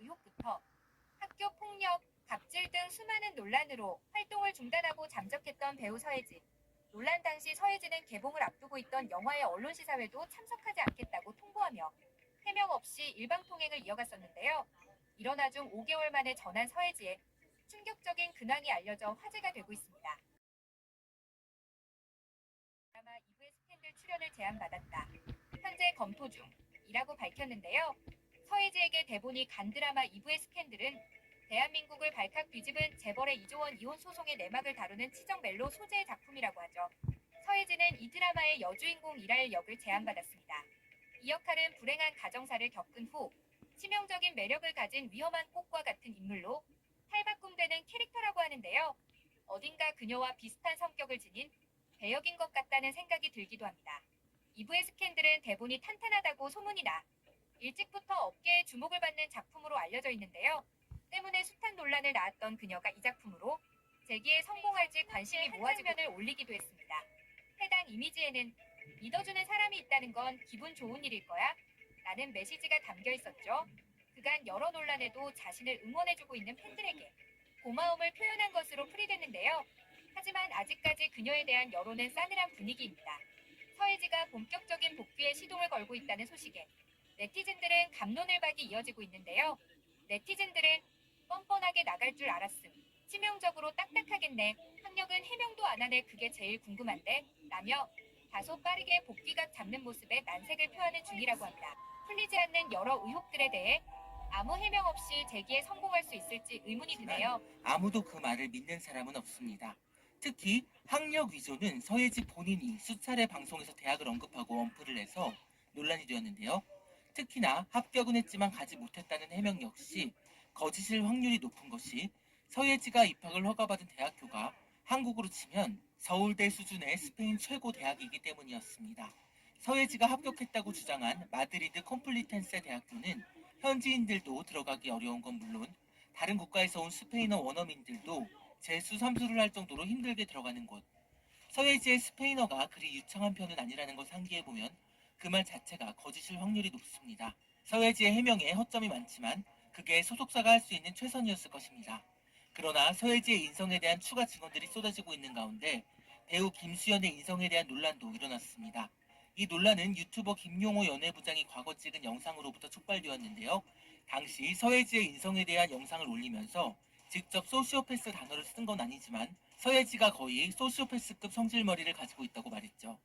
의혹부터 학교 폭력, 갑질 등 수많은 논란으로 활동을 중단하고 잠적했던 배우 서예진. 논란 당시 서예진은 개봉을 앞두고 있던 영화의 언론 시사회도 참석하지 않겠다고 통보하며 해명 없이 일방통행을 이어갔었는데요. 일어나 중 5개월 만에 전한 서예진의 충격적인 근황이 알려져 화제가 되고 있습니다. 드라마 2부의 스캔들 출연을 제안받았다. 현재 검토 중이라고 밝혔는데요. 서예지에게 대본이 간 드라마 2부의 스캔들은 대한민국을 발칵 뒤집은 재벌의 2조 원 이혼 소송의 내막을 다루는 치정 멜로 소재의 작품이라고 하죠. 서예지는 이 드라마의 여주인공이랄 역을 제안받았습니다. 이 역할은 불행한 가정사를 겪은 후 치명적인 매력을 가진 위험한 꽃과 같은 인물로 탈바꿈되는 캐릭터라고 하는데요. 어딘가 그녀와 비슷한 성격을 지닌 배역인 것 같다는 생각이 들기도 합니다. 2부의 스캔들은 대본이 탄탄하다고 소문이 나 일찍부터 업계의 주목을 받는 작품으로 알려져 있는데요. 때문에 숱한 논란을 낳았던 그녀가 이 작품으로 재기에 성공할지 관심이 모아지고 면을 올리기도 했습니다. 해당 이미지에는 믿어주는 사람이 있다는 건 기분 좋은 일일 거야 라는 메시지가 담겨 있었죠. 그간 여러 논란에도 자신을 응원해주고 있는 팬들에게 고마움을 표현한 것으로 풀이됐는데요. 하지만 아직까지 그녀에 대한 여론은 싸늘한 분위기입니다. 서예지가 본격적인 복귀에 시동을 걸고 있다는 소식에 네티즌들은 갑론을박이 이어지고 있는데요. 네티즌들은 뻔뻔하게 나갈 줄 알았음. 치명적으로 딱딱하겠네. 학력은 해명도 안 하네. 그게 제일 궁금한데? 라며 다소 빠르게 복귀각 잡는 모습에 난색을 표하는 중이라고 합니다. 풀리지 않는 여러 의혹들에 대해 아무 해명 없이 재기에 성공할 수 있을지 의문이 드네요. 아무도 그 말을 믿는 사람은 없습니다. 특히 학력 위조는 서예지 본인이 수차례 방송에서 대학을 언급하고 언플을 해서 논란이 되었는데요. 특히나 합격은 했지만 가지 못했다는 해명 역시 거짓일 확률이 높은 것이 서예지가 입학을 허가받은 대학교가 한국으로 치면 서울대 수준의 스페인 최고 대학이기 때문이었습니다. 서예지가 합격했다고 주장한 마드리드 콤플리텐세 대학교는 현지인들도 들어가기 어려운 건 물론 다른 국가에서 온 스페인어 원어민들도 재수 삼수를 할 정도로 힘들게 들어가는 곳. 서예지의 스페인어가 그리 유창한 편은 아니라는 걸 상기해보면 그 말 자체가 거짓일 확률이 높습니다. 서예지의 해명에 허점이 많지만 그게 소속사가 할 수 있는 최선이었을 것입니다. 그러나 서예지의 인성에 대한 추가 증언들이 쏟아지고 있는 가운데 배우 김수현의 인성에 대한 논란도 일어났습니다. 이 논란은 유튜버 김용호 연예부장이 과거 찍은 영상으로부터 촉발되었는데요. 당시 서예지의 인성에 대한 영상을 올리면서 직접 소시오패스 단어를 쓴 건 아니지만 서예지가 거의 소시오패스급 성질머리를 가지고 있다고 말했죠.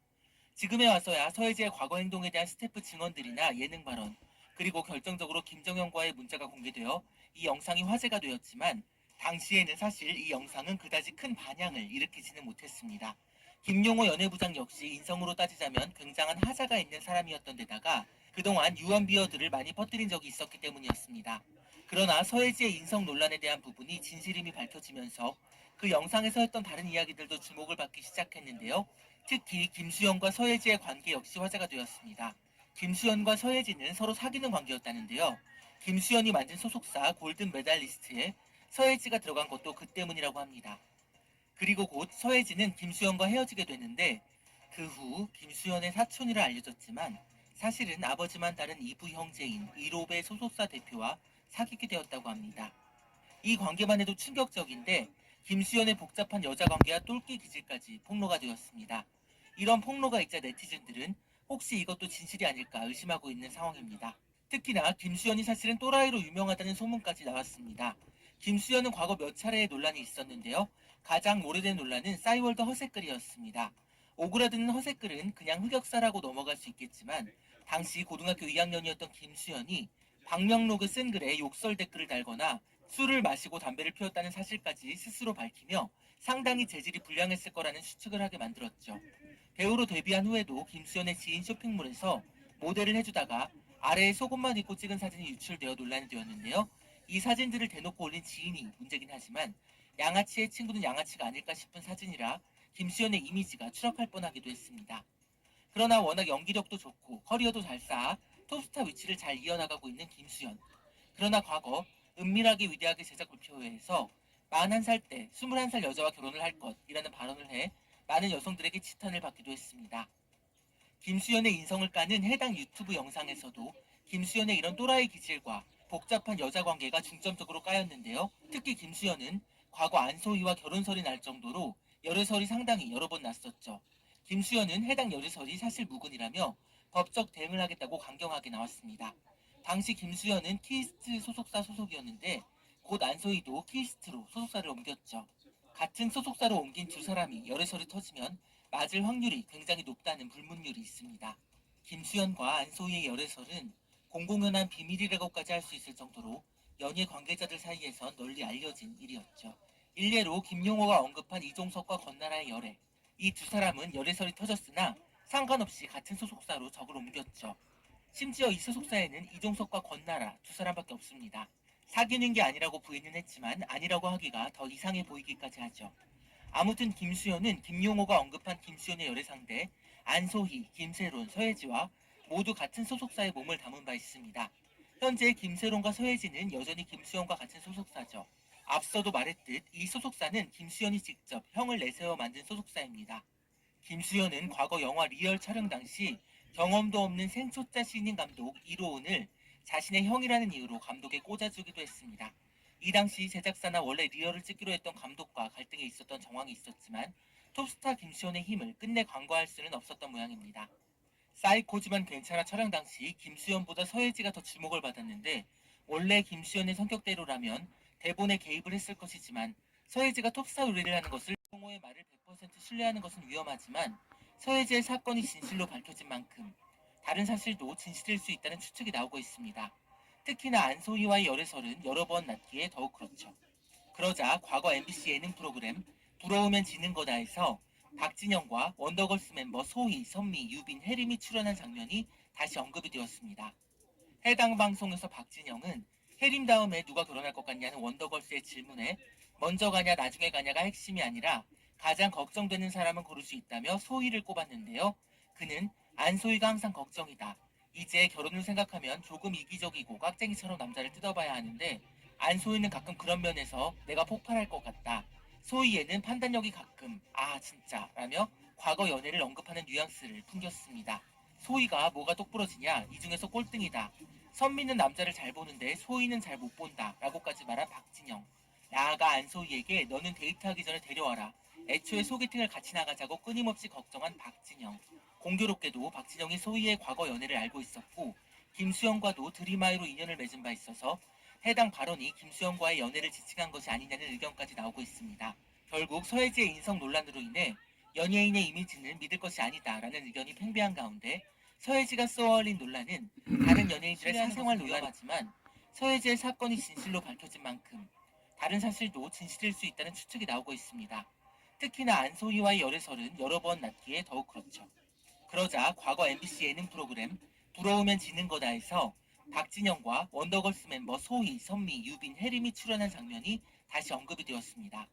지금에 와서야 서예지의 과거 행동에 대한 스태프 증언들이나 예능 발언, 그리고 결정적으로 김정현과의 문자가 공개되어 이 영상이 화제가 되었지만 당시에는 사실 이 영상은 그다지 큰 반향을 일으키지는 못했습니다. 김용호 연예부장 역시 인성으로 따지자면 굉장한 하자가 있는 사람이었던 데다가 그동안 유언 비어들을 많이 퍼뜨린 적이 있었기 때문이었습니다. 그러나 서예지의 인성 논란에 대한 부분이 진실임이 밝혀지면서 그 영상에서 했던 다른 이야기들도 주목을 받기 시작했는데요. 특히 김수현과 서예지의 관계 역시 화제가 되었습니다. 김수현과 서예지는 서로 사귀는 관계였다는데요. 김수현이 만든 소속사 골든 메달리스트에 서예지가 들어간 것도 그 때문이라고 합니다. 그리고 곧 서예지는 김수현과 헤어지게 되는데 그 후 김수현의 사촌이라 알려졌지만 사실은 아버지만 다른 이부 형제인 이로베 소속사 대표와 사귀게 되었다고 합니다. 이 관계만 해도 충격적인데 김수현의 복잡한 여자 관계와 똘끼 기질까지 폭로가 되었습니다. 이런 폭로가 있자 네티즌들은 혹시 이것도 진실이 아닐까 의심하고 있는 상황입니다. 특히나 김수현이 사실은 또라이로 유명하다는 소문까지 나왔습니다. 김수현은 과거 몇 차례의 논란이 있었는데요. 가장 오래된 논란은 싸이월드 허세글이었습니다. 오그라드는 허세글은 그냥 흑역사라고 넘어갈 수 있겠지만 당시 고등학교 2학년이었던 김수현이 방명록을 쓴 글에 욕설 댓글을 달거나 술을 마시고 담배를 피웠다는 사실까지 스스로 밝히며 상당히 재질이 불량했을 거라는 추측을 하게 만들었죠. 배우로 데뷔한 후에도 김수현의 지인 쇼핑몰에서 모델을 해주다가 아래에 속옷만 입고 찍은 사진이 유출되어 논란이 되었는데요. 이 사진들을 대놓고 올린 지인이 문제긴 하지만 양아치의 친구는 양아치가 아닐까 싶은 사진이라 김수현의 이미지가 추락할 뻔하기도 했습니다. 그러나 워낙 연기력도 좋고 커리어도 잘 쌓아 톱스타 위치를 잘 이어나가고 있는 김수현. 그러나 과거 은밀하게 위대하게 제작 발표회에서 41살 때 21살 여자와 결혼을 할 것이라는 발언을 해 많은 여성들에게 지탄을 받기도 했습니다. 김수현의 인성을 까는 해당 유튜브 영상에서도 김수현의 이런 또라이 기질과 복잡한 여자 관계가 중점적으로 까였는데요. 특히 김수현은 과거 안소희와 결혼설이 날 정도로 열애설이 상당히 여러 번 났었죠. 김수현은 해당 열애설이 사실 무근이라며 법적 대응을 하겠다고 강경하게 나왔습니다. 당시 김수현은 키스트 소속사 소속이었는데 곧 안소희도 키스트로 소속사를 옮겼죠. 같은 소속사로 옮긴 두 사람이 열애설이 터지면 맞을 확률이 굉장히 높다는 불문율이 있습니다. 김수현과 안소희의 열애설은 공공연한 비밀이라고까지 할 수 있을 정도로 연예 관계자들 사이에서 널리 알려진 일이었죠. 일례로 김용호가 언급한 이종석과 권나라의 열애. 이 두 사람은 열애설이 터졌으나 상관없이 같은 소속사로 적을 옮겼죠. 심지어 이 소속사에는 이종석과 권나라 두 사람밖에 없습니다. 사귀는 게 아니라고 부인은 했지만 아니라고 하기가 더 이상해 보이기까지 하죠. 아무튼 김수현은 김용호가 언급한 김수현의 열애 상대 안소희, 김세론, 서혜지와 모두 같은 소속사에 몸을 담은 바 있습니다. 현재 김세론과 서혜지는 여전히 김수현과 같은 소속사죠. 앞서도 말했듯 이 소속사는 김수현이 직접 형을 내세워 만든 소속사입니다. 김수현은 과거 영화 리얼 촬영 당시 경험도 없는 생초짜 신인 감독 이로운을 자신의 형이라는 이유로 감독에 꽂아주기도 했습니다. 이 당시 제작사나 원래 리얼을 찍기로 했던 감독과 갈등이 있었던 정황이 있었지만 톱스타 김수현의 힘을 끝내 간과할 수는 없었던 모양입니다. 사이코지만 괜찮아 촬영 당시 김수현보다 서혜지가 더 주목을 받았는데 원래 김수현의 성격대로라면 대본에 개입을 했을 것이지만 서혜지가 톱스타 의뢰를 하는 것을 홍호의 말을 100% 신뢰하는 것은 위험하지만 서혜지의 사건이 진실로 밝혀진 만큼 다른 사실도 진실일 수 있다는 추측이 나오고 있습니다. 특히나 안소희와의 열애설은 여러 번 났기에 더욱 그렇죠. 그러자 과거 MBC 예능 프로그램 부러우면 지는 거다에서 박진영과 원더걸스 멤버 소희, 선미, 유빈, 혜림이 출연한 장면이 다시 언급이 되었습니다. 해당 방송에서 박진영은 혜림 다음에 누가 결혼할 것 같냐는 원더걸스의 질문에 먼저 가냐 나중에 가냐가 핵심이 아니라 가장 걱정되는 사람은 고를 수 있다며 소희를 꼽았는데요. 그는 안소희가 항상 걱정이다. 이제 결혼을 생각하면 조금 이기적이고 깍쟁이처럼 남자를 뜯어봐야 하는데 안소희는 가끔 그런 면에서 내가 폭발할 것 같다. 소희에는 판단력이 가끔 진짜 라며 과거 연애를 언급하는 뉘앙스를 풍겼습니다. 소희가 뭐가 똑부러지냐 이 중에서 꼴등이다. 선미는 남자를 잘 보는데 소희는 잘 못 본다 라고까지 말한 박진영. 나아가 안소희에게 너는 데이트하기 전에 데려와라. 애초에 소개팅을 같이 나가자고 끊임없이 걱정한 박진영. 공교롭게도 박진영이 소희의 과거 연애를 알고 있었고 김수현과도 드림하이로 인연을 맺은 바 있어서 해당 발언이 김수현과의 연애를 지칭한 것이 아니냐는 의견까지 나오고 있습니다. 결국 서혜지의 인성 논란으로 인해 연예인의 이미지는 믿을 것이 아니다라는 의견이 팽배한 가운데 서혜지가 쏘아올린 논란은 다른 연예인들의 사생활 논란이지만 서혜지의 사건이 진실로 밝혀진 만큼 다른 사실도 진실일 수 있다는 추측이 나오고 있습니다. 특히나 안소희와의 열애설은 여러 번 났기에 더욱 그렇죠. 그러자 과거 MBC 예능 프로그램 부러우면 지는 거다에서 박진영과 원더걸스 멤버 소희, 선미, 유빈, 혜림이 출연한 장면이 다시 언급이 되었습니다.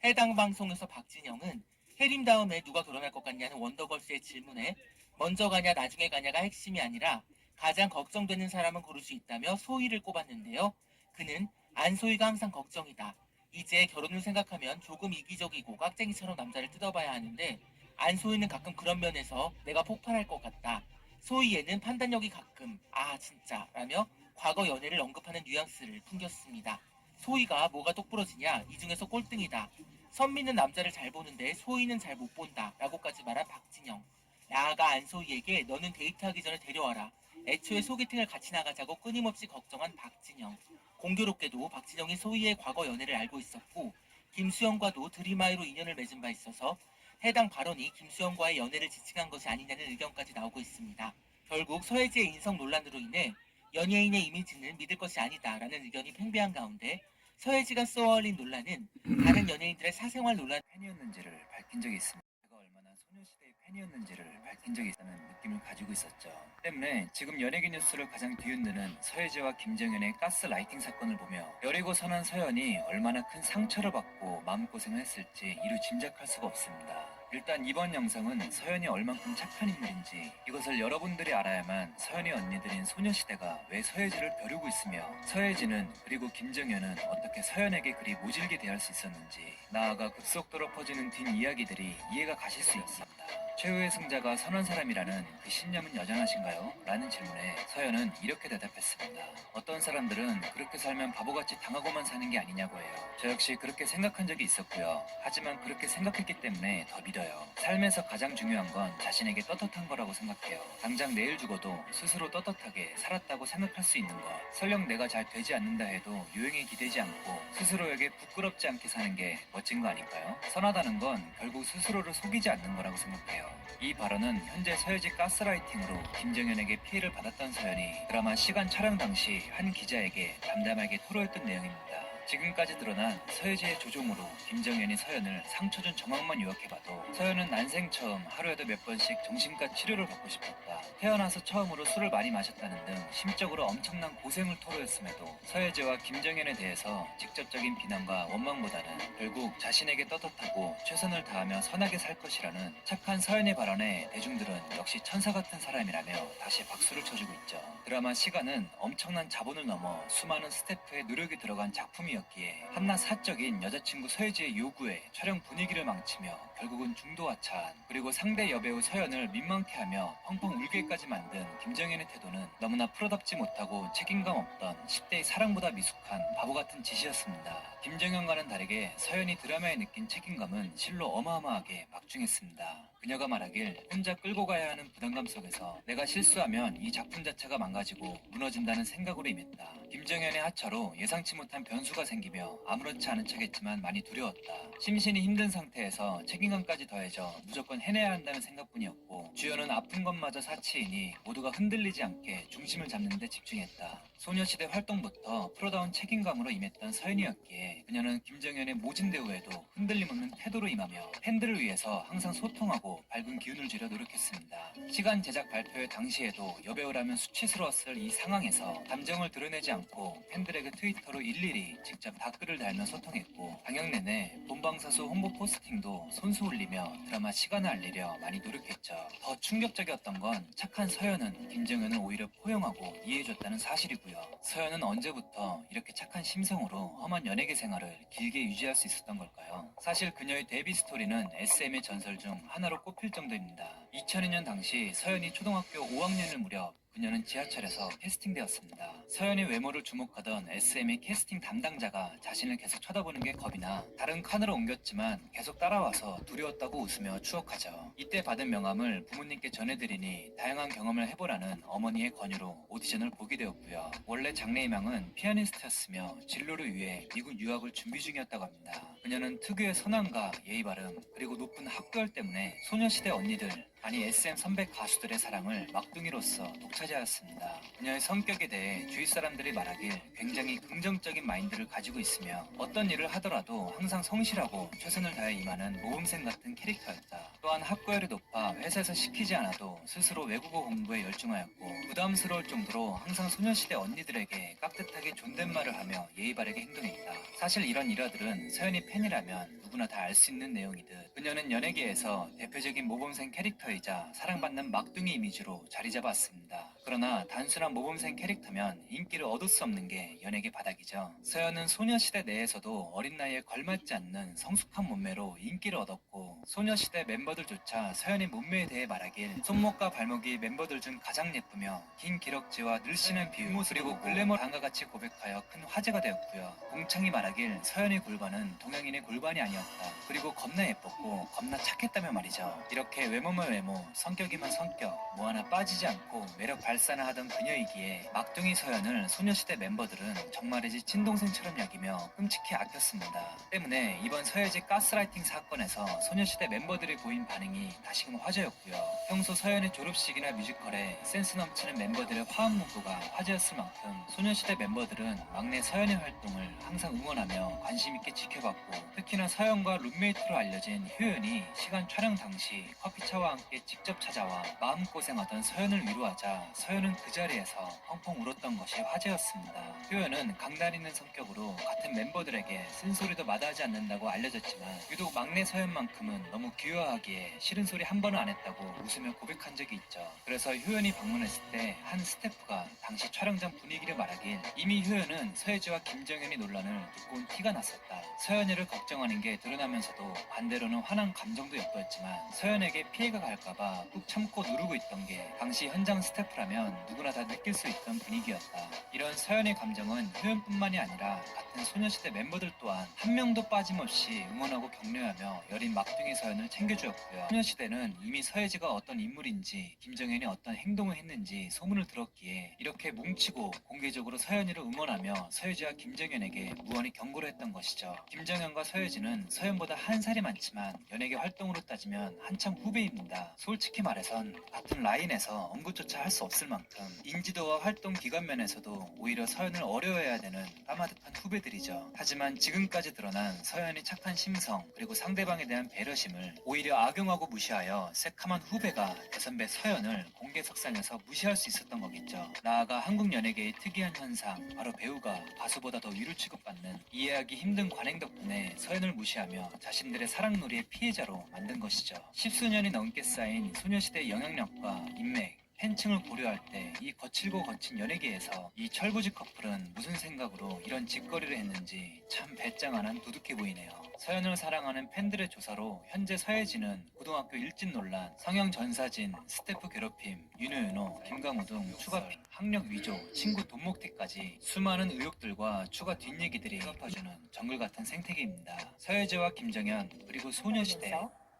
해당 방송에서 박진영은 혜림 다음에 누가 결혼할 것 같냐는 원더걸스의 질문에 먼저 가냐 나중에 가냐가 핵심이 아니라 가장 걱정되는 사람은 고를 수 있다며 소희를 꼽았는데요. 그는 안소희가 항상 걱정이다. 이제 결혼을 생각하면 조금 이기적이고 깍쟁이처럼 남자를 뜯어봐야 하는데 안소희는 가끔 그런 면에서 내가 폭발할 것 같다. 소희에는 판단력이 가끔 진짜 라며 과거 연애를 언급하는 뉘앙스를 풍겼습니다. 소희가 뭐가 똑부러지냐 이 중에서 꼴등이다. 선미는 남자를 잘 보는데 소희는 잘 못 본다 라고까지 말한 박진영. 나아가 안소희에게 너는 데이트하기 전에 데려와라. 애초에 소개팅을 같이 나가자고 끊임없이 걱정한 박진영. 공교롭게도 박진영이 소희의 과거 연애를 알고 있었고 김수현과도 드림하이로 인연을 맺은 바 있어서 해당 발언이 김수현과의 연애를 지칭한 것이 아니냐는 의견까지 나오고 있습니다. 결국 서혜지의 인성 논란으로 인해 연예인의 이미지는 믿을 것이 아니다라는 의견이 팽배한 가운데 서혜지가 쏘아올린 논란은 다른 연예인들의 사생활 논란 팬이었는지를 밝힌 적이 있습니다. 제가 얼마나 소녀시대의 팬이었는지를 밝힌 적이 있다는 느낌을 가지고 있었죠. 때문에 지금 연예계 뉴스를 가장 뒤흔드는 서혜지와 김정현의 가스라이팅 사건을 보며 여리고 선한 서연이 얼마나 큰 상처를 받고 마음고생을 했을지 이루 짐작할 수가 없습니다. 일단 이번 영상은 서연이 얼만큼 착한 인물인지 이것을 여러분들이 알아야만 서연이 언니들인 소녀시대가 왜 서혜지를 벼르고 있으며 서혜지는 그리고 김정현은 어떻게 서연에게 그리 모질게 대할 수 있었는지 나아가 급속도로 퍼지는 뒷이야기들이 이해가 가실 수 있습니다. 최후의 승자가 선한 사람이라는 그 신념은 여전하신가요? 라는 질문에 서연은 이렇게 대답했습니다. 어떤 사람들은 그렇게 살면 바보같이 당하고만 사는 게 아니냐고 해요. 저 역시 그렇게 생각한 적이 있었고요. 하지만 그렇게 생각했기 때문에 더 믿어요. 삶에서 가장 중요한 건 자신에게 떳떳한 거라고 생각해요. 당장 내일 죽어도 스스로 떳떳하게 살았다고 생각할 수 있는 것. 설령 내가 잘 되지 않는다 해도 유행에 기대지 않고 스스로에게 부끄럽지 않게 사는 게 멋진 거 아닐까요? 선하다는 건 결국 스스로를 속이지 않는 거라고 생각해요. 이 발언은 현재 서예지 가스라이팅으로 김정현에게 피해를 받았던 서연이 드라마 시간 촬영 당시 한 기자에게 담담하게 토로했던 내용입니다. 지금까지 드러난 서예지의 조종으로 김정현이 서연을 상처 준 정황만 요약해봐도 서연은 난생 처음 하루에도 몇 번씩 정신과 치료를 받고 싶었다. 태어나서 처음으로 술을 많이 마셨다는 등 심적으로 엄청난 고생을 토로했음에도 서예지와 김정현에 대해서 직접적인 비난과 원망보다는 결국 자신에게 떳떳하고 최선을 다하며 선하게 살 것이라는 착한 서연의 발언에 대중들은 역시 천사 같은 사람이라며 다시 박수를 쳐주고 있죠. 드라마 시간은 엄청난 자본을 넘어 수많은 스태프의 노력이 들어간 작품이었기에 한낱 사적인 여자친구 서예지의 요구에 촬영 분위기를 망치며 결국은 중도 하차한, 그리고 상대 여배우 서연을 민망케 하며 펑펑 울게까지 만든 김정현의 태도는 너무나 프로답지 못하고 책임감 없던 10대의 사랑보다 미숙한 바보 같은 짓이었습니다. 김정현과는 다르게 서연이 드라마에 느낀 책임감은 실로 어마어마하게 막중했습니다. 그녀가 말하길 혼자 끌고 가야 하는 부담감 속에서 내가 실수하면 이 작품 자체가 망가지고 무너진다는 생각으로 임했다. 김정현의 하차로 예상치 못한 변수가 생기며 아무렇지 않은 척했지만 많이 두려웠다. 심신이 힘든 상태에서 책임감까지 더해져 무조건 해내야 한다는 생각뿐이었고, 주연은 아픈 것마저 사치이니 모두가 흔들리지 않게 중심을 잡는 데 집중했다. 소녀시대 활동부터 프로다운 책임감으로 임했던 서연이었기에 그녀는 김정현의 모진 대우에도 흔들림 없는 태도로 임하며 팬들을 위해서 항상 소통하고 밝은 기운을 주려 노력했습니다. 시간 제작 발표회 당시에도 여배우라면 수치스러웠을 이 상황에서 감정을 드러내지 않고 팬들에게 트위터로 일일이 직접 댓글을 달며 소통했고, 방영 내내 본방사수 홍보 포스팅도 손수 올리며 드라마 시간을 알리려 많이 노력했죠. 더 충격적이었던 건 착한 서연은 김정현을 오히려 포용하고 이해해줬다는 사실이고요. 서연은 언제부터 이렇게 착한 심성으로 험한 연예계 생활을 길게 유지할 수 있었던 걸까요? 사실 그녀의 데뷔 스토리는 SM의 전설 중 하나로 꼽힐 정도입니다. 2002년 당시 서연이 초등학교 5학년을 무렵 그녀는 지하철에서 캐스팅되었습니다. 서연의 외모를 주목하던 SM의 캐스팅 담당자가 자신을 계속 쳐다보는 게 겁이 나 다른 칸으로 옮겼지만 계속 따라와서 두려웠다고 웃으며 추억하죠. 이때 받은 명함을 부모님께 전해드리니 다양한 경험을 해보라는 어머니의 권유로 오디션을 보게 되었고요. 원래 장래희망은 피아니스트였으며 진로를 위해 미국 유학을 준비 중이었다고 합니다. 그녀는 특유의 선함과 예의 바름, 그리고 높은 학벌 때문에 소녀시대 언니들, 아니 SM 선배 가수들의 사랑을 막둥이로서 독차지하였습니다. 그녀의 성격에 대해 주위 사람들이 말하길 굉장히 긍정적인 마인드를 가지고 있으며 어떤 일을 하더라도 항상 성실하고 최선을 다해 임하는 모범생 같은 캐릭터였다. 또한 학구열이 높아 회사에서 시키지 않아도 스스로 외국어 공부에 열중하였고, 부담스러울 정도로 항상 소녀시대 언니들에게 깍듯하게 존댓말을 하며 예의 바르게 행동했다. 사실 이런 일화들은 서연이 팬이라면 누구나 다 알 수 있는 내용이듯 그녀는 연예계에서 대표적인 모범생 캐릭터이자 사랑받는 막둥이 이미지로 자리 잡았습니다. 그러나 단순한 모범생 캐릭터면 인기를 얻을 수 없는 게 연예계 바닥이죠. 서연은 소녀시대 내에서도 어린 나이에 걸맞지 않는 성숙한 몸매로 인기를 얻었고, 소녀시대 멤버들조차 서연의 몸매에 대해 말하길 손목과 발목이 멤버들 중 가장 예쁘며 긴 기럭지와 늘씬한 비율, 그리고 글래머 다음과 같이 고백하여 큰 화제가 되었고요. 공창이 말하길 서연의 골반은 동양인의 골반이 아니었다. 그리고 겁나 예뻤고 겁나 착했다며 말이죠. 이렇게 외모면 외모, 성격이면 성격, 뭐 하나 빠지지 않고 매력 발산을 하던 그녀이기에 막둥이 서연을 소녀시대 멤버들은 정말이지 친동생처럼 여기며 끔찍히 아꼈습니다. 때문에 이번 서예지 가스라이팅 사건에서 소녀시대 멤버들이 보인 반응이 다시금 화제였고요. 평소 서연의 졸업식이나 뮤지컬에 센스 넘치는 멤버들의 화합 문구가 화제였을 만큼 소녀시대 멤버들은 막내 서연의 활동을 항상 응원하며 관심 있게 지켜봤고, 특히나 서연과 룸메이트로 알려진 효연이 시간 촬영 당시 커피차와 함께 직접 찾아와 마음고생하던 서연을 위로하자 서연은 그 자리에서 펑펑 울었던 것이 화제였습니다. 효연은 강단 있는 성격으로 같은 멤버들에게 쓴소리도 마다하지 않는다고 알려졌지만 유독 막내 서연만큼은 너무 귀여워하기에 싫은 소리 한 번은 안 했다고 웃으며 고백한 적이 있죠. 그래서 효연이 방문했을 때 한 스태프가 당시 촬영장 분위기를 말하길 이미 효연은 서예지와 김정현이 논란을 듣고 온 티가 났었다. 서연이를 걱정하는 게 드러나면서도 반대로는 화난 감정도 엿보였지만 서연에게 피해가 갈까봐 꾹 참고 누르고 있던 게 당시 현장 스태프라면 누구나 다 느낄 수 있던 분위기였다. 이런 서연의 감정은 효연뿐만이 아니라 같은 소녀시대 멤버들 또한 한 명도 빠짐없이 응원하고 격려하며 여린 막둥이 서연을 챙겨주었고요. 소녀시대는 이미 서예지가 어떤 인물인지 김정현이 어떤 행동을 했는지 소문을 들었기에 이렇게 뭉치고 공개적으로 서연이를 응원하며 서예지와 김정현에게 무언히 경고를 했던 것이죠. 김정현과 서예지는 서연보다 한 살이 많지만 연예계 활동으로 따지면 한참 후배입니다. 솔직히 말해선 같은 라인에서 언급조차 할 수 없을 만큼 인지도와 활동 기간 면에서도 오히려 서연을 어려워해야 되는 까마득한 후배들이죠. 하지만 지금까지 드러난 서연의 착한 심성 그리고 상대방에 대한 배려심을 오히려 악용하고 무시하여 새카만 후배가 대선배 서연을 공개석상에서 무시할 수 있었던 거겠죠. 나아가 한국 연예계의 특이한 현상, 바로 배우가 가수보다 더 위로 취급받는 이해하기 힘든 관행 덕분에 서연을 무시하며 자신들의 사랑놀이의 피해자로 만든 것이죠. 십수년이 넘게 쌓인 소녀시대의 영향력과 인맥, 팬층을 고려할 때 이 거칠고 거친 연예계에서 이 철부지 커플은 무슨 생각으로 이런 짓거리를 했는지 참 배짱하는 도둑해 보이네요. 서연을 사랑하는 팬들의 조사로 현재 서예지는 고등학교 일진 논란, 성형 전사진, 스태프 괴롭힘, 윤호윤호, 김강우 등 추가 학력 위조, 친구 돈목대까지 수많은 의혹들과 추가 뒷얘기들이 덮어주는 정글 같은 생태계입니다. 서예지와 김정현 그리고 소녀시대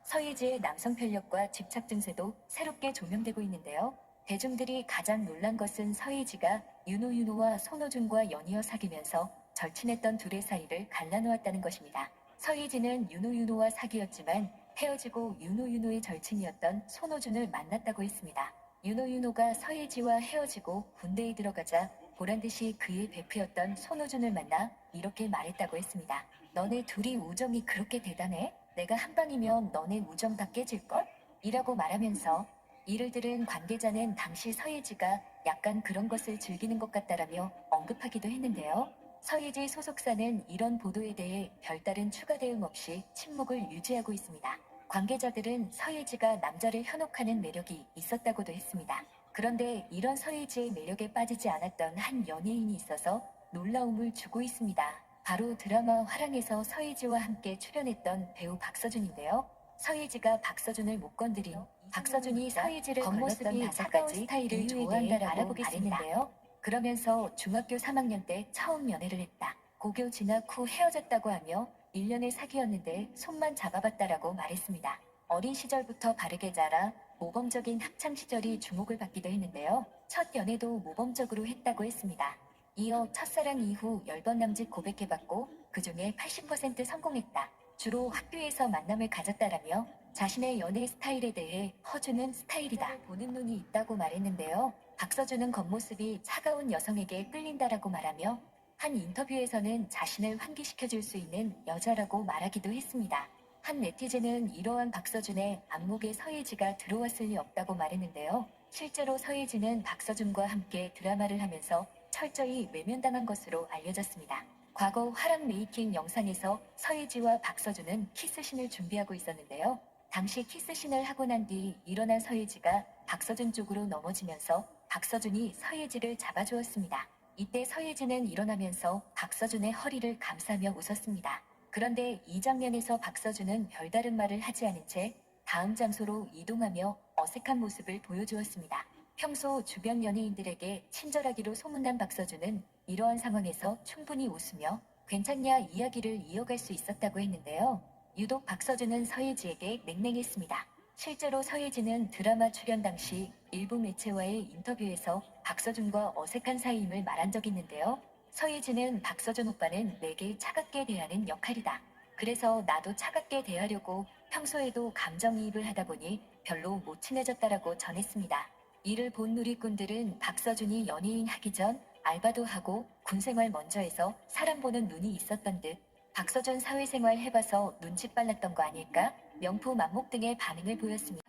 서예지의 남성 편력과 집착 증세도 새롭게 조명되고 있는데요. 대중들이 가장 놀란 것은 서예지가 윤호윤호와 손호준과 연이어 사귀면서 절친했던 둘의 사이를 갈라놓았다는 것입니다. 서예지는 윤호윤호와 사귀었지만 헤어지고 윤호윤호의 절친이었던 손호준을 만났다고 했습니다. 윤호윤호가 서예지와 헤어지고 군대에 들어가자 보란듯이 그의 베프였던 손호준을 만나 이렇게 말했다고 했습니다. 너네 둘이 우정이 그렇게 대단해? 내가 한 방이면 너네 우정 다 깨질걸? 이라고 말하면서 이를 들은 관계자는 당시 서예지가 약간 그런 것을 즐기는 것 같다라며 언급하기도 했는데요. 서예지 소속사는 이런 보도에 대해 별다른 추가 대응 없이 침묵을 유지하고 있습니다. 관계자들은 서예지가 남자를 현혹하는 매력이 있었다고도 했습니다. 그런데 이런 서예지의 매력에 빠지지 않았던 한 연예인이 있어서 놀라움을 주고 있습니다. 바로 드라마 화랑에서 서예지와 함께 출연했던 배우 박서준인데요. 서예지가 박서준을 못 건드린 박서준이 서예지를 겉모습이 차가운 스타일을 좋아한다라고 말했는데요. 그러면서 중학교 3학년 때 처음 연애를 했다. 고교 진학 후 헤어졌다고 하며 1년을 사귀었는데 손만 잡아봤다라고 말했습니다. 어린 시절부터 바르게 자라 모범적인 학창 시절이 주목을 받기도 했는데요. 첫 연애도 모범적으로 했다고 했습니다. 이어 첫사랑 이후 10번 남짓 고백해봤고 그중에 80% 성공했다. 주로 학교에서 만남을 가졌다라며 자신의 연애 스타일에 대해 허주는 스타일이다 보는 눈이 있다고 말했는데요. 박서준은 겉모습이 차가운 여성에게 끌린다라고 말하며 한 인터뷰에서는 자신을 환기시켜줄 수 있는 여자라고 말하기도 했습니다. 한 네티즌은 이러한 박서준의 안목에 서예지가 들어왔을 리 없다고 말했는데요. 실제로 서예지는 박서준과 함께 드라마를 하면서 철저히 외면당한 것으로 알려졌습니다. 과거 화랑 메이킹 영상에서 서예지와 박서준은 키스신을 준비하고 있었는데요. 당시 키스신을 하고 난 뒤 일어난 서예지가 박서준 쪽으로 넘어지면서 박서준이 서예지를 잡아주었습니다. 이때 서예지는 일어나면서 박서준의 허리를 감싸며 웃었습니다. 그런데 이 장면에서 박서준은 별다른 말을 하지 않은 채 다음 장소로 이동하며 어색한 모습을 보여주었습니다. 평소 주변 연예인들에게 친절하기로 소문난 박서준은 이러한 상황에서 충분히 웃으며 괜찮냐 이야기를 이어갈 수 있었다고 했는데요. 유독 박서준은 서예지에게 냉랭했습니다. 실제로 서예지는 드라마 출연 당시 일부 매체와의 인터뷰에서 박서준과 어색한 사이임을 말한 적이 있는데요. 서예지는 박서준 오빠는 내게 차갑게 대하는 역할이다. 그래서 나도 차갑게 대하려고 평소에도 감정이입을 하다 보니 별로 못 친해졌다라고 전했습니다. 이를 본 누리꾼들은 박서준이 연예인 하기 전 알바도 하고 군생활 먼저 해서 사람 보는 눈이 있었던 듯 박서준 사회생활 해봐서 눈치 빨랐던 거 아닐까? 명품 안목 등의 반응을 보였습니다.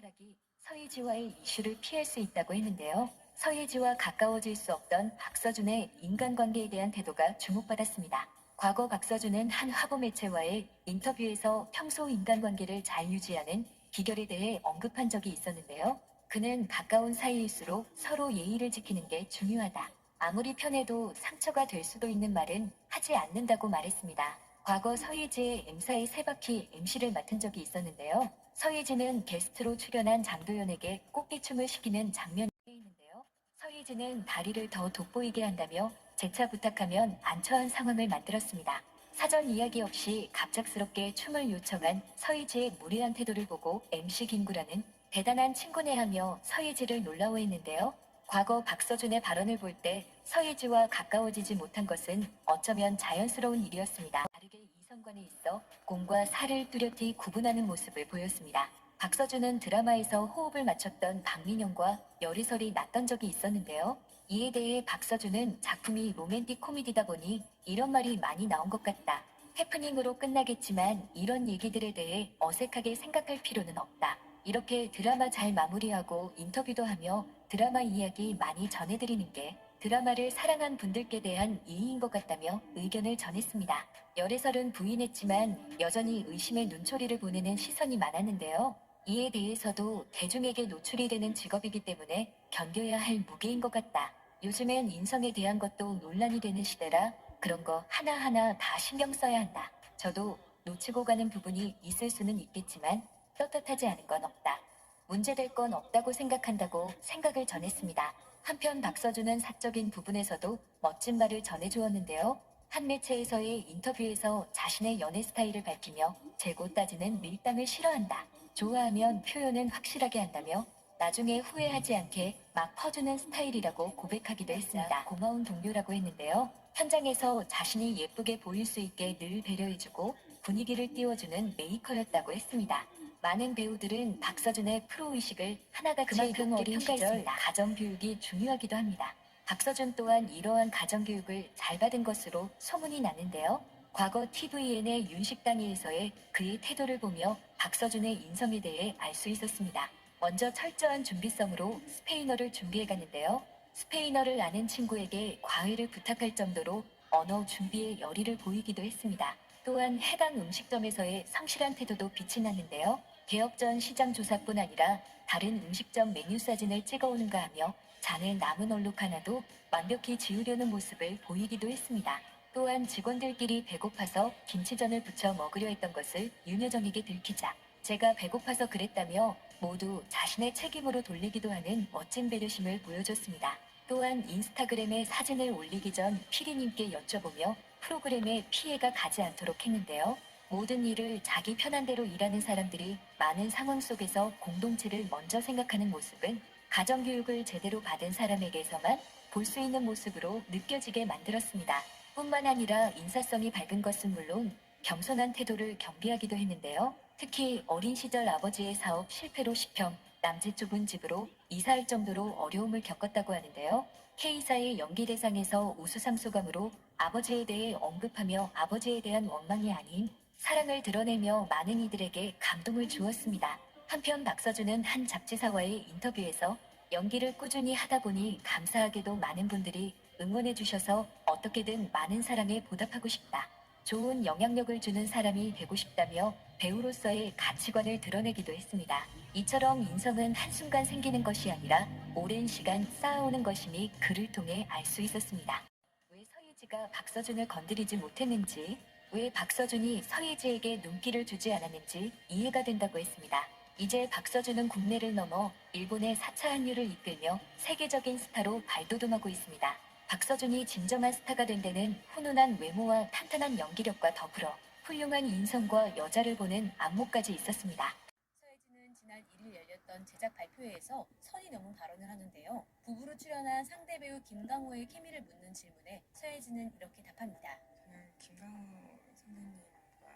서예지와의 이슈를 피할 수 있다고 했는데요. 서예지와 가까워질 수 없던 박서준의 인간관계에 대한 태도가 주목받았습니다. 과거 박서준은 한 화보 매체와의 인터뷰에서 평소 인간관계를 잘 유지하는 비결에 대해 언급한 적이 있었는데요. 그는 가까운 사이일수록 서로 예의를 지키는 게 중요하다. 아무리 편해도 상처가 될 수도 있는 말은 하지 않는다고 말했습니다. 과거 서예지의 M사의 세바퀴 MC를 맡은 적이 있었는데요. 서예지는 게스트로 출연한 장도연에게 꽃게춤을 시키는 장면이 있는데요. 서예지는 다리를 더 돋보이게 한다며 재차 부탁하면 안처한 상황을 만들었습니다. 사전 이야기 없이 갑작스럽게 춤을 요청한 서예지의 무례한 태도를 보고 MC 김구라는 대단한 친구네하며 서예지를 놀라워했는데요. 과거 박서준의 발언을 볼 때 서예지와 가까워지지 못한 것은 어쩌면 자연스러운 일이었습니다. 다르게 이성관에 있어 공과 사를 뚜렷이 구분하는 모습을 보였습니다. 박서준은 드라마에서 호흡을 맞췄던 박민영과 열애설이 났던 적이 있었는데요. 이에 대해 박서준은 작품이 로맨틱 코미디다 보니 이런 말이 많이 나온 것 같다. 해프닝으로 끝나겠지만 이런 얘기들에 대해 어색하게 생각할 필요는 없다. 이렇게 드라마 잘 마무리하고 인터뷰도 하며 드라마 이야기 많이 전해드리는 게 드라마를 사랑한 분들께 대한 예의인 것 같다며 의견을 전했습니다. 열애설은 부인했지만 여전히 의심의 눈초리를 보내는 시선이 많았는데요. 이에 대해서도 대중에게 노출이 되는 직업이기 때문에 견뎌야 할 무게인 것 같다. 요즘엔 인성에 대한 것도 논란이 되는 시대라 그런 거 하나하나 다 신경 써야 한다. 저도 놓치고 가는 부분이 있을 수는 있겠지만 떳떳하지 않은 건 없다. 문제될 건 없다고 생각한다고 생각을 전했습니다. 한편 박서준은 사적인 부분에서도 멋진 말을 전해주었는데요. 한 매체에서의 인터뷰에서 자신의 연애 스타일을 밝히며 재고 따지는 밀당을 싫어한다. 좋아하면 표현은 확실하게 한다며 나중에 후회하지 않게 막 퍼주는 스타일이라고 고백하기도 했습니다. 고마운 동료라고 했는데요. 현장에서 자신이 예쁘게 보일 수 있게 늘 배려해주고 분위기를 띄워주는 메이커였다고 했습니다. 많은 배우들은 박서준의 프로의식을 하나같이 그만큼 어린 시절 가정교육이 중요하기도 합니다. 박서준 또한 이러한 가정교육을 잘 받은 것으로 소문이 나는데요. 과거 TVN의 윤식당에서의 그의 태도를 보며 박서준의 인성에 대해 알 수 있었습니다. 먼저 철저한 준비성으로 스페인어를 준비해 갔는데요. 스페인어를 아는 친구에게 과외를 부탁할 정도로 언어 준비에 열의를 보이기도 했습니다. 또한 해당 음식점에서의 성실한 태도도 빛이 났는데요. 개업 전 시장 조사뿐 아니라 다른 음식점 메뉴 사진을 찍어오는가 하며 잔에 남은 얼룩 하나도 완벽히 지우려는 모습을 보이기도 했습니다. 또한 직원들끼리 배고파서 김치전을 부쳐 먹으려 했던 것을 윤여정에게 들키자 제가 배고파서 그랬다며 모두 자신의 책임으로 돌리기도 하는 멋진 배려심을 보여줬습니다. 또한 인스타그램에 사진을 올리기 전 피디님께 여쭤보며 프로그램에 피해가 가지 않도록 했는데요. 모든 일을 자기 편한 대로 일하는 사람들이 많은 상황 속에서 공동체를 먼저 생각하는 모습은 가정교육을 제대로 받은 사람에게서만 볼 수 있는 모습으로 느껴지게 만들었습니다. 뿐만 아니라 인사성이 밝은 것은 물론 겸손한 태도를 경비하기도 했는데요. 특히 어린 시절 아버지의 사업 실패로 10평, 남재 좁은 집으로 이사할 정도로 어려움을 겪었다고 하는데요. K사의 연기대상에서 우수상 소감으로 아버지에 대해 언급하며 아버지에 대한 원망이 아닌 사랑을 드러내며 많은 이들에게 감동을 주었습니다. 한편 박서준은 한 잡지사와의 인터뷰에서 연기를 꾸준히 하다 보니 감사하게도 많은 분들이 응원해 주셔서 어떻게든 많은 사랑에 보답하고 싶다. 좋은 영향력을 주는 사람이 되고 싶다며 배우로서의 가치관을 드러내기도 했습니다. 이처럼 인성은 한순간 생기는 것이 아니라 오랜 시간 쌓아오는 것이니 그를 통해 알 수 있었습니다. 왜 서예지가 박서준을 건드리지 못했는지, 왜 박서준이 서예지에게 눈길을 주지 않았는지 이해가 된다고 했습니다. 이제 박서준은 국내를 넘어 일본의 4차 한류를 이끌며 세계적인 스타로 발돋움하고 있습니다. 박서준이 진정한 스타가 된 데는 훈훈한 외모와 탄탄한 연기력과 더불어 훌륭한 인성과 여자를 보는 안목까지 있었습니다. 서예지는 지난 1일 열렸던 제작 발표회에서 선이 넘은 발언을 하는데요. 부부로 출연한 상대 배우 김강호의 케미를 묻는 질문에 서예지는 이렇게 답합니다. 저는 김강호 선배님과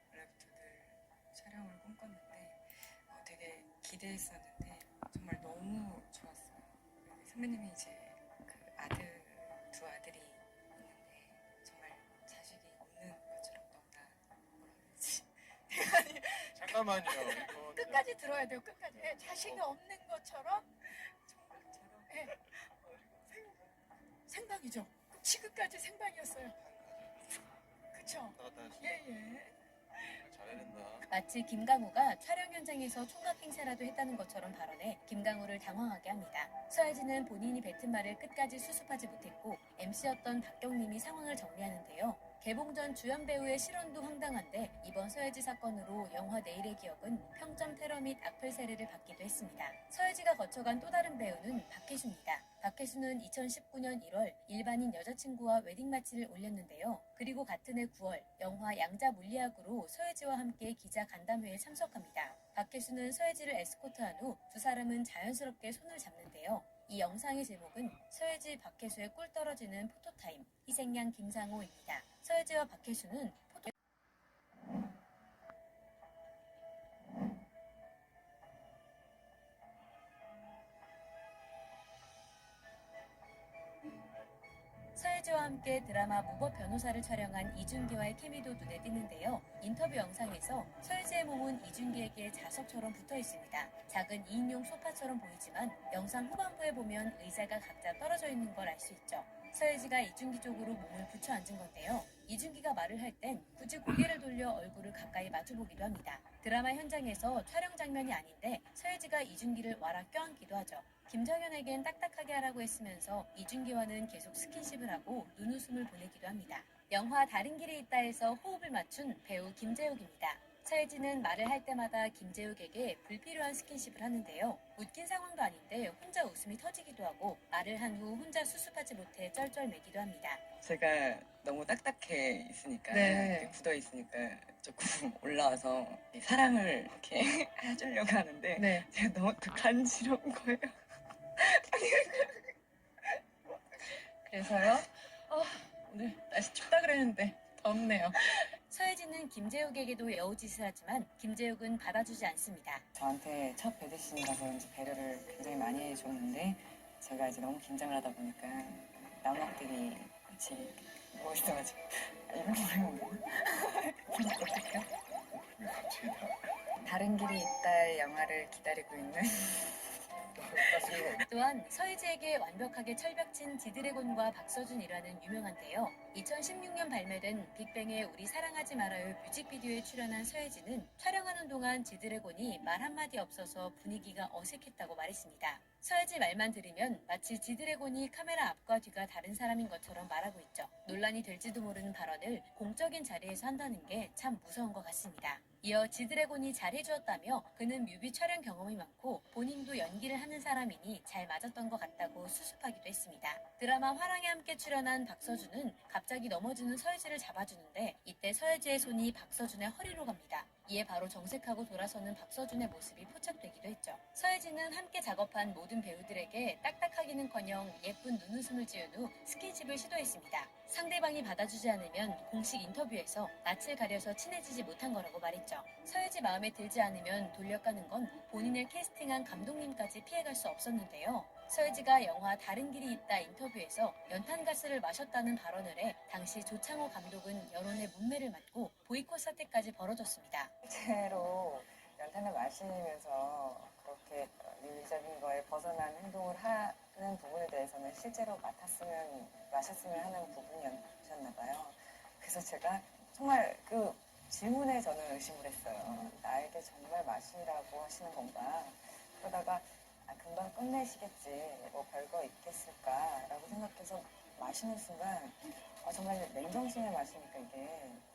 원래부터 늘 촬영을 꿈꿨는데 되게 기대했었는데 정말 너무 좋았어요. 선배님이 이제 두 아들이 있는데 정말 자식이 없는 것처럼 너무나 뭐라 그러지? 잠깐만요. 이거 끝까지 들어야 돼요. 끝까지. 자식이 없는 것처럼 정말처럼 생방이죠. 지금까지 생방이었어요. 그쵸? 예. 마치 김강호가 촬영 현장에서 총각 행세라도 했다는 것처럼 발언해 김강호를 당황하게 합니다. 서혜진은 본인이 뱉은 말을 끝까지 수습하지 못했고 MC였던 박경림이 상황을 정리하는데요. 개봉 전 주연 배우의 실언도 황당한데 이번 서혜지 사건으로 영화 내일의 기억은 평점 테러 및 악플 세례를 받기도 했습니다. 서혜지가 거쳐간 또 다른 배우는 박혜수입니다. 박혜수는 2019년 1월 일반인 여자친구와 웨딩 마치를 올렸는데요. 그리고 같은 해 9월 영화 양자 물리학으로 서혜지와 함께 기자 간담회에 참석합니다. 박혜수는 서혜지를 에스코트한 후 두 사람은 자연스럽게 손을 잡는데요. 이 영상의 제목은 서혜지, 박혜수의 꿀 떨어지는 포토타임, 희생양 김상호입니다. 서혜지와 박혜수는 서혜지와 함께 드라마 무법 변호사를 촬영한 이준기와의 케미도 눈에 띄는데요. 인터뷰 영상에서 서혜지의 몸은 이준기에게 자석처럼 붙어 있습니다. 작은 2인용 소파처럼 보이지만 영상 후반부에 보면 의자가 각자 떨어져 있는 걸 알 수 있죠. 서혜지가 이준기 쪽으로 몸을 붙여 앉은 건데요. 이준기가 말을 할 땐 굳이 고개를 돌려 얼굴을 가까이 마주보기도 합니다. 드라마 현장에서 촬영 장면이 아닌데 서혜지가 이준기를 와라 껴안기도 하죠. 김정현에겐 딱딱하게 하라고 했으면서 이준기와는 계속 스킨십을 하고 눈웃음을 보내기도 합니다. 영화 다른 길이 있다에서 호흡을 맞춘 배우 김재욱입니다. 서혜지는 말을 할 때마다 김재욱에게 불필요한 스킨십을 하는데요. 웃긴 상황도 아닌데 혼자 웃음이 터지기도 하고 말을 한 후 혼자 수습하지 못해 쩔쩔매기도 합니다. 제가 너무 딱딱해 있으니까, 네. 이렇게 굳어 있으니까 조금 올라와서 사랑을 이렇게 해주려고 하는데 네. 제가 너무 또 간지러운 거예요. 그래서요. 오늘 날씨 춥다 그랬는데 덥네요. 서혜지는 김재욱에게도 여우짓을 하지만 김재욱은 받아주지 않습니다. 저한테 첫 배드신이라서 그런지 배려를 굉장히 많이 해줬는데 제가 이제 너무 긴장을 하다 보니까 남학들이 같이 누워 있어가지고 이런 모양인가? 다른 길이 있다의 영화를 기다리고 있는 또한 서혜지에게 완벽하게 철벽친 지드래곤과 박서준이라는 유명한데요. 2016년 발매된 빅뱅의 우리 사랑하지 말아요 뮤직비디오에 출연한 서혜지는 촬영하는 동안 지드래곤이 말 한마디 없어서 분위기가 어색했다고 말했습니다. 서혜지 말만 들으면 마치 지드래곤이 카메라 앞과 뒤가 다른 사람인 것처럼 말하고 있죠. 논란이 될지도 모르는 발언을 공적인 자리에서 한다는 게 참 무서운 것 같습니다. 이어 지드래곤이 잘해주었다며 그는 뮤비 촬영 경험이 많고 본인도 연기를 하는 사람이니 잘 맞았던 것 같다고 수습하기도 했습니다. 드라마 화랑에 함께 출연한 박서준은 갑자기 넘어지는 서혜지를 잡아주는데 이때 서혜지의 손이 박서준의 허리로 갑니다. 이에 바로 정색하고 돌아서는 박서준의 모습이 포착되기도 했죠. 서혜지는 함께 작업한 모든 배우들에게 딱딱하기는커녕 예쁜 눈웃음을 지은 후 스킨십을 시도했습니다. 상대방이 받아주지 않으면 공식 인터뷰에서 낯을 가려서 친해지지 못한 거라고 말했죠. 서혜지 마음에 들지 않으면 돌려가는 건 본인을 캐스팅한 감독님까지 피해갈 수 없었는데요. 서혜지가 영화 다른 길이 있다 인터뷰에서 연탄가스를 마셨다는 발언을 해 당시 조창호 감독은 여론의 문매를 맞고 보이콧 사태까지 벌어졌습니다. 실제로 연탄을 마시면서 그렇게 윤리적인 거에 벗어난 행동을 하는 부분에 대해서는 실제로 마셨으면 하는 부분이었나 봐요. 그래서 제가 정말 그 질문에 저는 의심을 했어요. 나에게 정말 마시라고 하시는 건가? 그러다가 금방 끝내시겠지, 뭐 별거 있겠을까라고 생각해서 마시는 순간 정말 맨정신에 마시니까 이게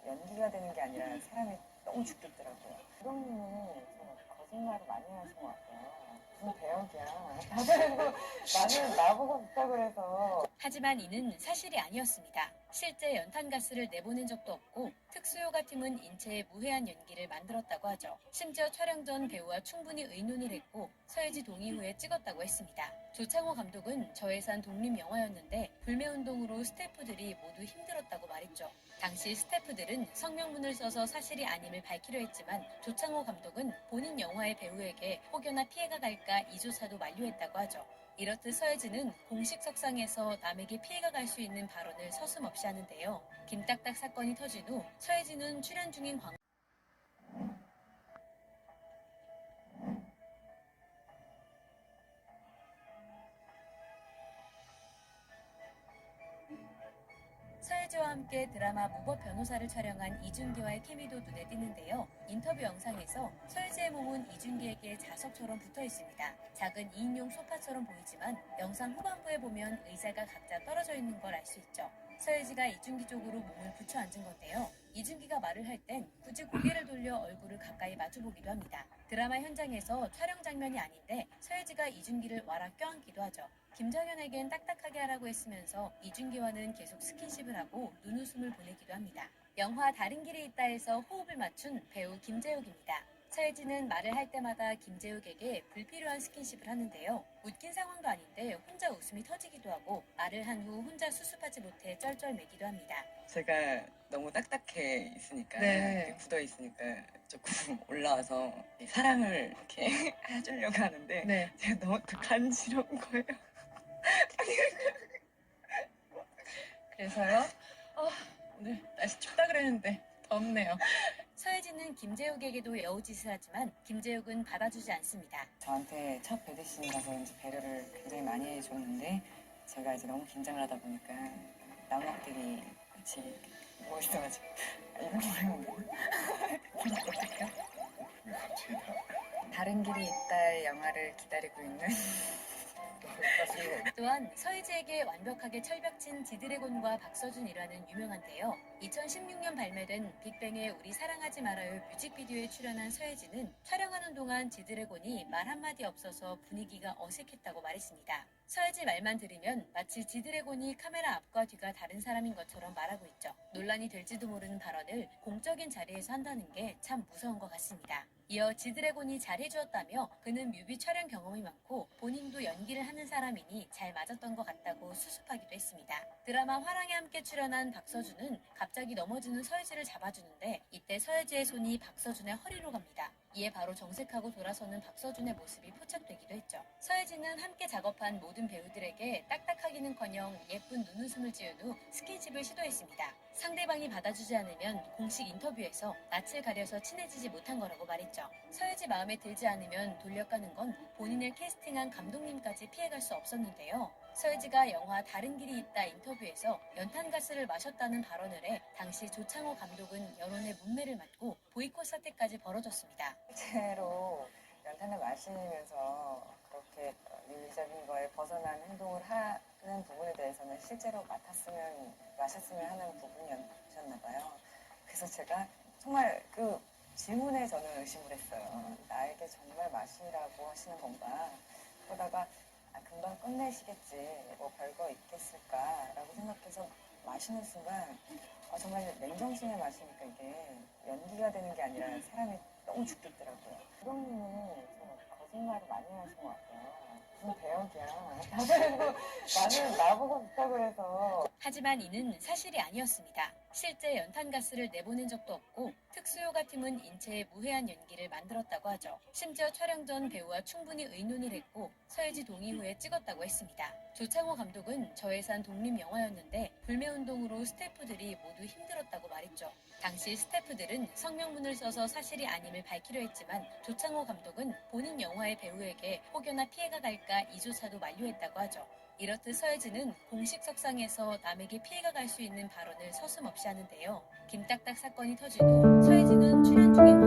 연기가 되는 게 아니라 사람이 너무 죽겠더라고요. 감독님이 좀 거짓말을 많이 하신 것 같아요. 무슨 배역이야. 다들 나는 나보고 부탁을 해서. 하지만 이는 사실이 아니었습니다. 실제 연탄가스를 내보낸 적도 없고 특수효과 팀은 인체에 무해한 연기를 만들었다고 하죠. 심지어 촬영 전 배우와 충분히 의논을 했고 서혜지 동의 후에 찍었다고 했습니다. 조창호 감독은 저예산 독립영화였는데 불매운동으로 스태프들이 모두 힘들었다고 말했죠. 당시 스태프들은 성명문을 써서 사실이 아님을 밝히려 했지만 조창호 감독은 본인 영화의 배우에게 혹여나 피해가 갈까 이조차도 만료했다고 하죠. 이렇듯 서혜지는 공식 석상에서 남에게 피해가 갈 수 있는 발언을 서슴없이 하는데요. 김딱딱 사건이 터진 후 서혜지는 출연 중인 광고 서예지와 함께 드라마 무법 변호사를 촬영한 이준기와의 케미도 눈에 띄는데요. 인터뷰 영상에서 서예지의 몸은 이준기에게 자석처럼 붙어 있습니다. 작은 2인용 소파처럼 보이지만 영상 후반부에 보면 의자가 각자 떨어져 있는 걸 알 수 있죠. 서예지가 이준기 쪽으로 몸을 붙여 앉은 건데요. 이준기가 말을 할 땐 굳이 고개를 돌려 얼굴을 가까이 마주보기도 합니다. 드라마 현장에서 촬영 장면이 아닌데 서예지가 이준기를 와라 껴안기도 하죠. 김정현에겐 딱딱하게 하라고 했으면서 이준기와는 계속 스킨십을 하고 눈웃음을 보내기도 합니다. 영화 다른 길이 있다에서 호흡을 맞춘 배우 김재욱입니다. 서예지는 말을 할 때마다 김재욱에게 불필요한 스킨십을 하는데요. 웃긴 상황도 아닌데 혼자 웃음이 터지기도 하고 말을 한 후 혼자 수습하지 못해 쩔쩔매기도 합니다. 제가 너무 딱딱해 있으니까, 네. 이렇게 굳어 있으니까 조금 올라와서 사랑을 이렇게 해주려고 하는데 네. 제가 너무 또 간지러운 거예요. 그래서요. 오늘 날씨 춥다 그랬는데 덥네요. 서예지는 김재욱에게도 여우짓을 하지만 김재욱은 받아주지 않습니다. 저한테 첫 배드신이라서 왠지 배려를 굉장히 많이 해줬는데 제가 이제 너무 긴장을 하다 보니까 남학들이 같이 누워 있어가지고 이런 모양인가? 다른 길이 있다의 영화를 기다리고 있는 또한 서예지에게 완벽하게 철벽친 지드래곤과 박서준이라는 유명한데요. 2016년 발매된 빅뱅의 우리 사랑하지 말아요 뮤직비디오에 출연한 서예지는 촬영하는 동안 지드래곤이 말 한마디 없어서 분위기가 어색했다고 말했습니다. 서예지 말만 들으면 마치 지드래곤이 카메라 앞과 뒤가 다른 사람인 것처럼 말하고 있죠. 논란이 될지도 모르는 발언을 공적인 자리에서 한다는 게 참 무서운 것 같습니다. 이어 지드래곤이 잘해주었다며 그는 뮤비 촬영 경험이 많고 본인도 연기를 하는 사람이니 잘 맞았던 것 같다고 수습하기도 했습니다. 드라마 화랑에 함께 출연한 박서준은 갑자기 넘어지는 서예지를 잡아주는데 이때 서예지의 손이 박서준의 허리로 갑니다. 이에 바로 정색하고 돌아서는 박서준의 모습이 포착되기도 했죠. 서예지는 함께 작업한 모든 배우들에게 딱딱하기는커녕 예쁜 눈웃음을 지은 후 스킨십을 시도했습니다. 상대방이 받아주지 않으면 공식 인터뷰에서 낯을 가려서 친해지지 못한 거라고 말했죠. 서예지 마음에 들지 않으면 돌려가는 건 본인을 캐스팅한 감독님까지 피해갈 수 없었는데요. 서예지가 영화 다른 길이 있다 인터뷰에서 연탄가스를 마셨다는 발언을 해 당시 조창호 감독은 여론의 문매를 맞고 보이콧 사태까지 벌어졌습니다. 실제로 연탄을 마시면서 그렇게 윤리적인 거에 벗어난 행동을 하는 부분에 대해서는 실제로 마셨으면 하는 부분이었나 봐요. 그래서 제가 정말 그 질문에 저는 의심을 했어요. 나에게 정말 마시라고 하시는 건가? 그러다가 금방 끝내시겠지, 뭐 별거 있겠을까라고 생각해서 마시는 순간 정말 맨정신에 마시니까 이게 연기가 되는 게 아니라 사람이 너무 죽겠더라고요. 감독님은 좀 거짓말을 많이 하신 것 같아요. 무슨 배역이야. 나는 나보고 붙다고 해서. 하지만 이는 사실이 아니었습니다. 실제 연탄가스를 내보낸 적도 없고 특수효과 팀은 인체에 무해한 연기를 만들었다고 하죠. 심지어 촬영 전 배우와 충분히 의논을 했고 서예지 동의 후에 찍었다고 했습니다. 조창호 감독은 저예산 독립영화였는데 불매운동으로 스태프들이 모두 힘들었다고 말했죠. 당시 스태프들은 성명문을 써서 사실이 아님을 밝히려 했지만 조창호 감독은 본인 영화의 배우에게 혹여나 피해가 갈까 이조차도 만류했다고 하죠. 이렇듯 서예지는 공식 석상에서 남에게 피해가 갈 수 있는 발언을 서슴없이 하는데요. 김딱딱 사건이 터지고 서예지는 출연 중인